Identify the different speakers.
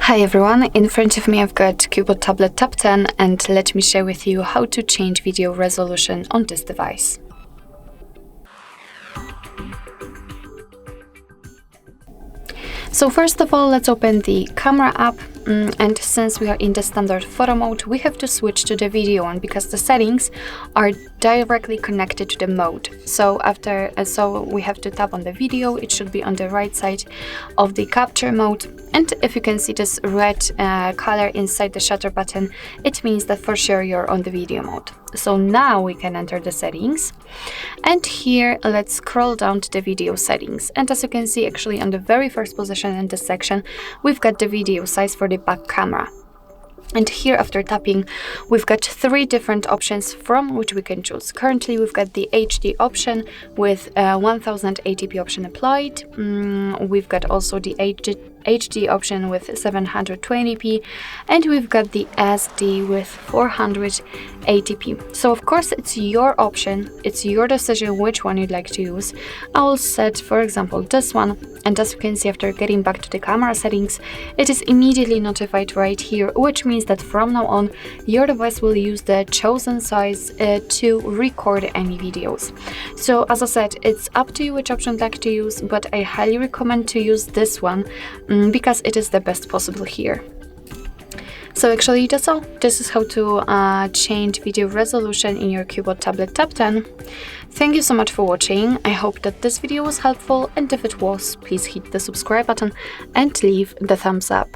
Speaker 1: Hi everyone, in front of me I've got CUBOT Tab 10 and let me share with you how to change video resolution on this device. So first of all, let's open the camera app, and since we are in the standard photo mode, we have to switch to the video one because the settings are directly connected to the mode. So we have to tap on the video. It should be on the right side of the capture mode, and if you can see this red color inside the shutter button, it means that for sure you're on the video mode. So now we can enter the settings, and here let's scroll down to the video settings, and as you can see, actually on the very first position in this section we've got the video size for the back camera. And here, after tapping, we've got three different options from which we can choose. Currently, we've got the HD option with 1080p option applied. We've got also the HD option with 720p, and we've got the SD with 480p. So of course it's your option, it's your decision which one you'd like to use. I will set, for example, this one, and as you can see, after getting back to the camera settings, it is immediately notified right here, which means that from now on your device will use the chosen size to record any videos. So as I said, it's up to you which option you'd like to use, but I highly recommend to use this one because it is the best possible here. So actually that's all. This is how to change video resolution in your CUBOT Tab 10. Thank you so much for watching. I hope that this video was helpful, and if it was, please hit the subscribe button and leave the thumbs up.